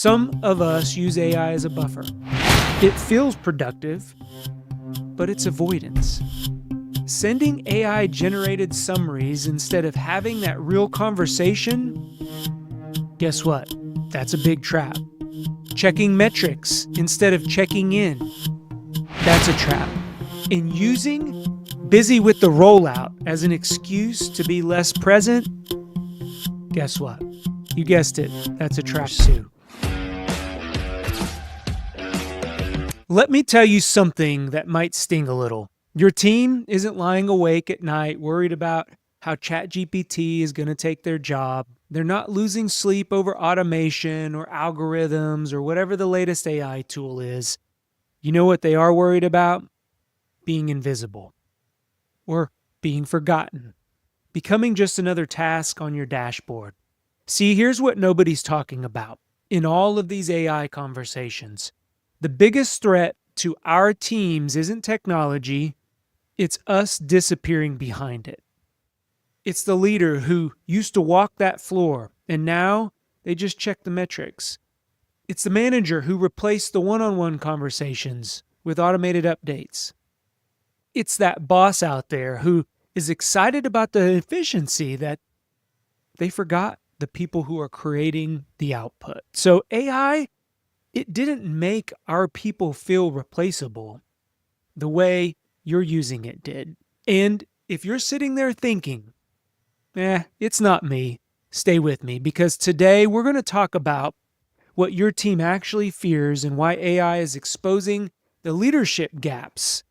Some of us use AI as a buffer. It feels productive, but it's avoidance. Sending AI-generated summaries instead of having that real conversation, guess what? That's a big trap. Checking metrics instead of checking in, that's a trap. And using busy with the rollout as an excuse to be less present, guess what? You guessed it, that's a trap too. Let me tell you something that might sting a little. Your team isn't lying awake at night worried about how ChatGPT is going to take their job. They're not losing sleep over automation or algorithms or whatever the latest AI tool is. You know what they are worried about? Being invisible or being forgotten, becoming just another task on your dashboard. See, here's what nobody's talking about in all of these AI conversations. The biggest threat to our teams isn't technology, it's us disappearing behind it. It's the leader who used to walk that floor and now they just check the metrics. It's the manager who replaced the one-on-one conversations with automated updates. It's that boss out there who is excited about the efficiency that they forgot the people who are creating the output. So AI, it didn't make our people feel replaceable the way you're using it did. And if you're sitting there thinking, it's not me, stay with me, because today we're going to talk about what your team actually fears and why AI is exposing the leadership gaps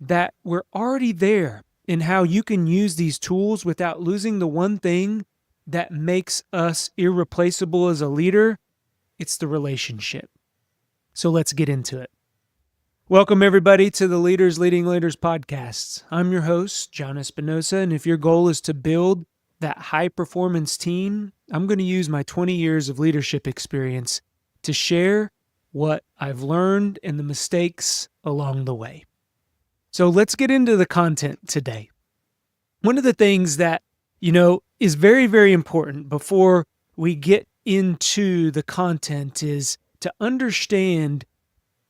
that were already there and how you can use these tools without losing the one thing that makes us irreplaceable as a leader. It's the relationship. So let's get into it. Welcome everybody to the Leaders Leading Leaders podcast. I'm your host, John Espinosa, and if your goal is to build that high-performance team, I'm going to use my 20 years of leadership experience to share what I've learned and the mistakes along the way. So let's get into the content today. One of the things that, is very, very important before we get into the content is to understand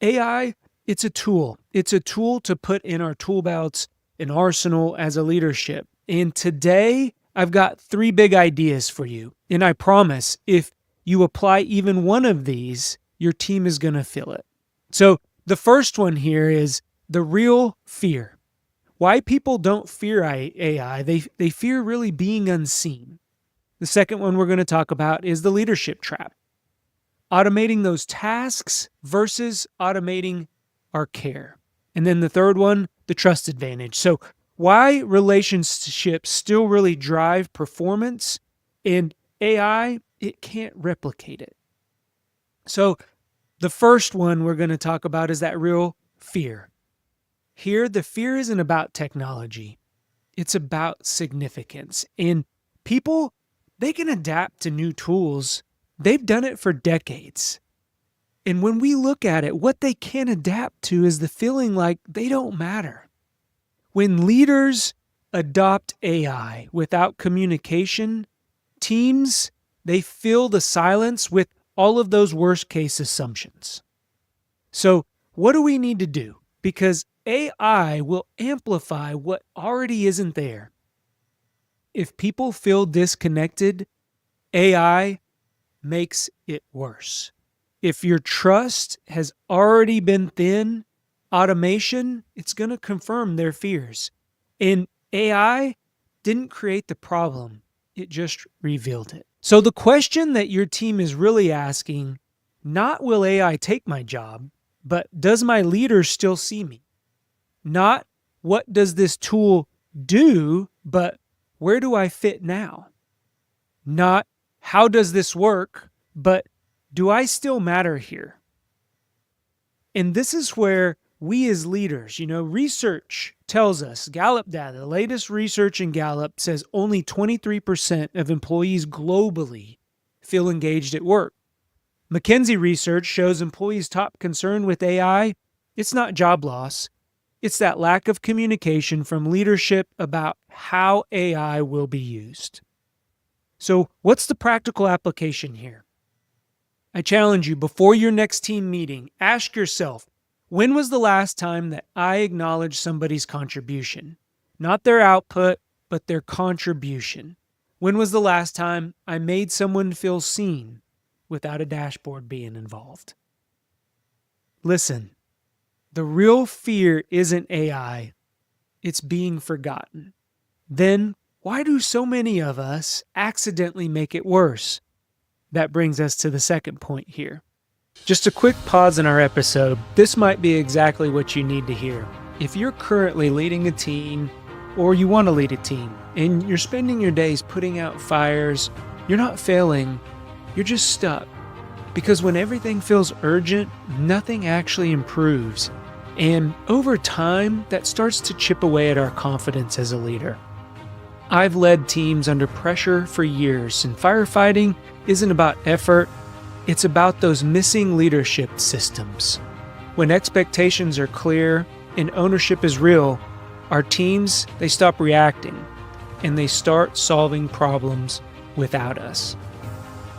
AI, it's a tool. It's a tool to put in our tool belts and arsenal as a leadership. And today, I've got 3 big ideas for you. And I promise, if you apply even one of these, your team is going to feel it. So the first one here is the real fear. Why people don't fear AI, they fear really being unseen. The second one we're going to talk about is the leadership trap. Automating those tasks versus automating our care. And then the third one, the trust advantage. So why relationships still really drive performance and AI, it can't replicate it. So the first one we're going to talk about is that real fear. Here, the fear isn't about technology. It's about significance. And people, they can adapt to new tools. They've done it for decades. And when we look at it, what they can't adapt to is the feeling like they don't matter. When leaders adopt AI without communication, teams, they fill the silence with all of those worst case assumptions. So what do we need to do? Because AI will amplify what already isn't there. If people feel disconnected, AI makes it worse. If your trust has already been thin, automation, it's going to confirm their fears. And AI didn't create the problem, it just revealed it. So the question that your team is really asking, not will AI take my job, but does my leader still see me? Not what does this tool do, but where do I fit now? Not how does this work, but do I still matter here? And this is where we as leaders, research tells us, Gallup data, the latest research in Gallup says only 23% of employees globally feel engaged at work. McKinsey research shows employees' top concern with AI, it's not job loss. It's that lack of communication from leadership about how AI will be used. So what's the practical application here? I challenge you, before your next team meeting, ask yourself, when was the last time that I acknowledged somebody's contribution? Not their output, but their contribution. When was the last time I made someone feel seen without a dashboard being involved? Listen, the real fear isn't AI, it's being forgotten. Then why do so many of us accidentally make it worse? That brings us to the second point here. Just a quick pause in our episode. This might be exactly what you need to hear. If you're currently leading a team, or you want to lead a team, and you're spending your days putting out fires, you're not failing, you're just stuck. Because when everything feels urgent, nothing actually improves. And over time, that starts to chip away at our confidence as a leader. I've led teams under pressure for years, and firefighting isn't about effort, it's about those missing leadership systems. When expectations are clear and ownership is real, our teams, they stop reacting and they start solving problems without us.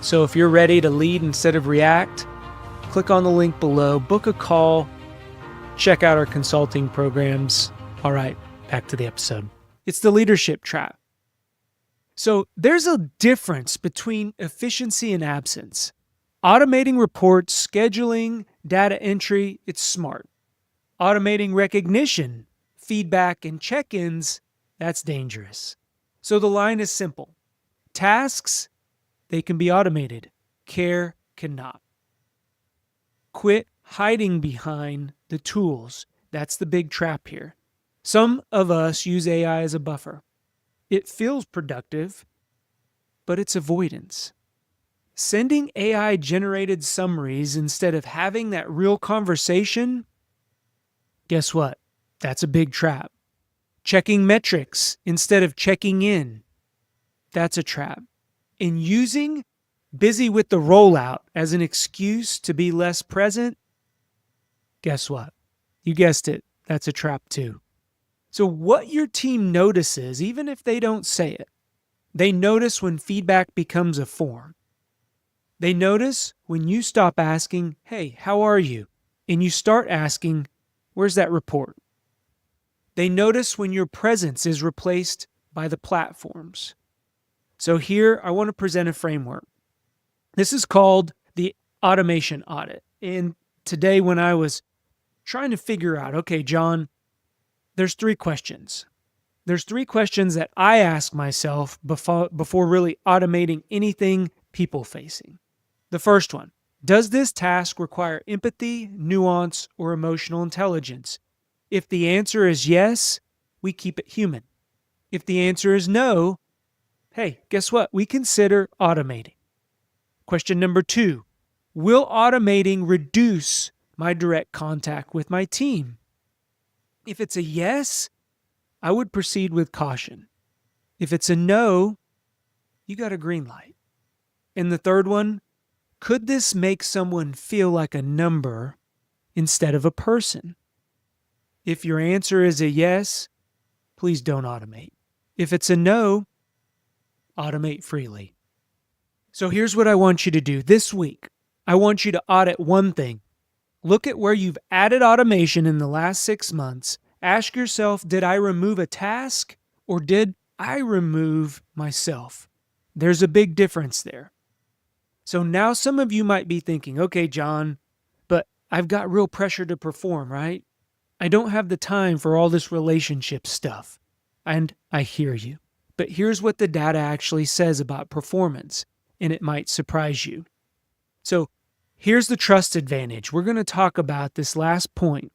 So if you're ready to lead instead of react, click on the link below, book a call, check out our consulting programs. All right, back to the episode. It's the leadership trap. So there's a difference between efficiency and absence. Automating reports, scheduling, data entry, it's smart. Automating recognition, feedback, and check-ins, that's dangerous. So the line is simple. Tasks, they can be automated. Care cannot. Quit hiding behind the tools. That's the big trap here. Some of us use AI as a buffer. It feels productive, but it's avoidance. Sending AI-generated summaries instead of having that real conversation, guess what? That's a big trap. Checking metrics instead of checking in, that's a trap. And using busy with the rollout as an excuse to be less present, guess what? You guessed it, that's a trap too. So what your team notices, even if they don't say it, they notice when feedback becomes a form. They notice when you stop asking, hey, how are you? And you start asking, where's that report? They notice when your presence is replaced by the platforms. So here, I want to present a framework. This is called the automation audit. And today when I was trying to figure out, okay, John, there's 3 questions. There's 3 questions that I ask myself before really automating anything people-facing. The first one, does this task require empathy, nuance, or emotional intelligence? If the answer is yes, we keep it human. If the answer is no, hey, guess what? We consider automating. Question number 2, will automating reduce my direct contact with my team? If it's a yes, I would proceed with caution. If it's a no, you got a green light. And the third one, could this make someone feel like a number instead of a person? If your answer is a yes, please don't automate. If it's a no, automate freely. So here's what I want you to do this week. I want you to audit one thing. Look at where you've added automation in the last 6 months. Ask yourself, did I remove a task or did I remove myself? There's a big difference there. So now some of you might be thinking, okay, John, but I've got real pressure to perform, right? I don't have the time for all this relationship stuff. And I hear you. But here's what the data actually says about performance, and it might surprise you. So here's the trust advantage. We're going to talk about this last point.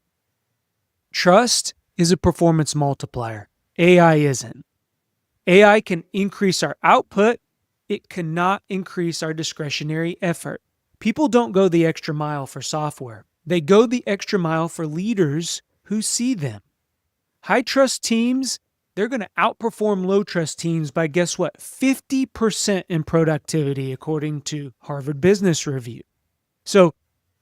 Trust is a performance multiplier. AI isn't. AI can increase our output. It cannot increase our discretionary effort. People don't go the extra mile for software. They go the extra mile for leaders who see them. High trust teams, they're going to outperform low trust teams by, guess what, 50% in productivity, according to Harvard Business Review. So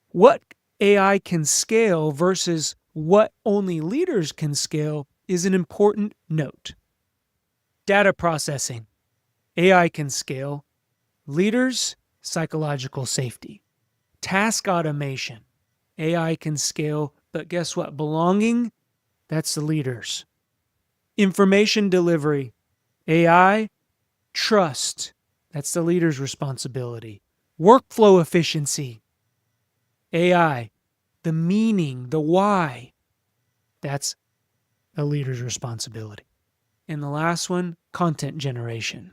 what AI can scale versus what only leaders can scale is an important note. Data processing. AI can scale. Leaders, psychological safety. Task automation. AI can scale, but guess what? Belonging, that's the leaders. Information delivery. AI, trust. That's the leader's responsibility. Workflow efficiency. AI, the meaning, the why. That's the leader's responsibility. And the last one, content generation.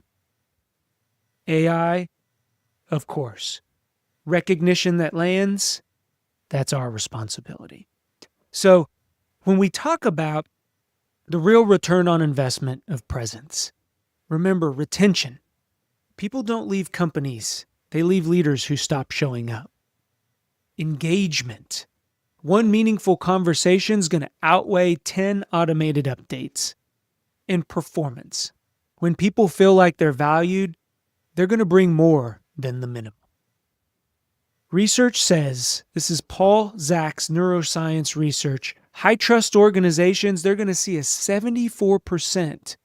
AI, of course. Recognition that lands, that's our responsibility. So when we talk about the real return on investment of presence, remember retention. People don't leave companies. They leave leaders who stop showing up. Engagement. One meaningful conversation is going to outweigh 10 automated updates. And performance. When people feel like they're valued, they're going to bring more than the minimum. Research says, this is Paul Zach's neuroscience research, high trust organizations, they're going to see a 74%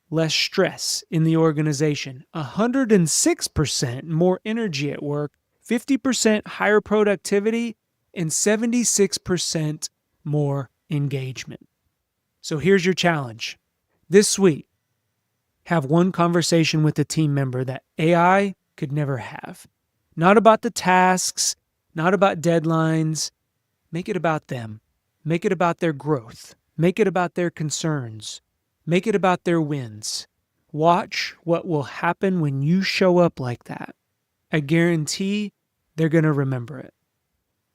less stress in the organization, 106% more energy at work, 50% higher productivity, and 76% more engagement. So here's your challenge. This week, have one conversation with a team member that AI could never have. Not about the tasks, not about deadlines. Make it about them. Make it about their growth. Make it about their concerns. Make it about their wins. Watch what will happen when you show up like that. I guarantee they're going to remember it.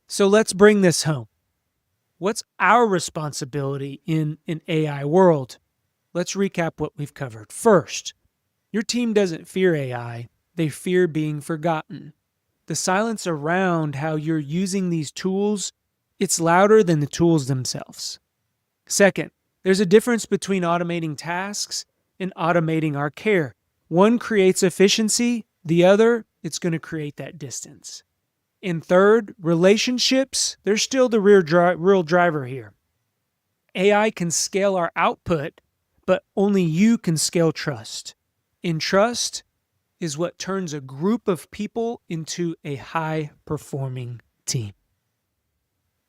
So let's bring this home. What's our responsibility in an AI world? Let's recap what we've covered. First, your team doesn't fear AI. They fear being forgotten. The silence around how you're using these tools, it's louder than the tools themselves. Second, there's a difference between automating tasks and automating our care. One creates efficiency, the other, it's going to create that distance. And third, relationships, they're still the real driver here. AI can scale our output, but only you can scale trust. And trust is what turns a group of people into a high-performing team.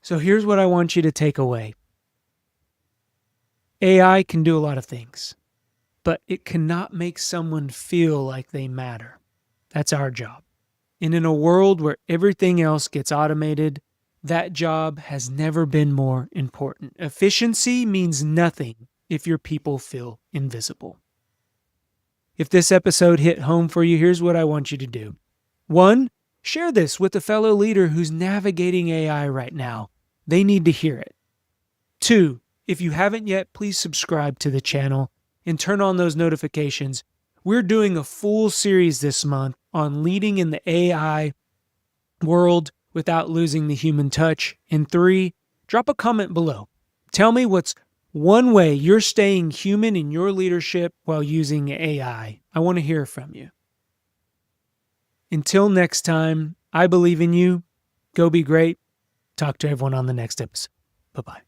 So here's what I want you to take away. AI can do a lot of things, but it cannot make someone feel like they matter. That's our job. And in a world where everything else gets automated, that job has never been more important. Efficiency means nothing if your people feel invisible. If this episode hit home for you, here's what I want you to do. 1, share this with a fellow leader who's navigating AI right now. They need to hear it. 2, if you haven't yet, please subscribe to the channel and turn on those notifications. We're doing a full series this month on leading in the AI world without losing the human touch. And 3, drop a comment below. Tell me what's one way you're staying human in your leadership while using AI. I want to hear from you. Until next time, I believe in you. Go be great. Talk to everyone on the next episode. Bye-bye.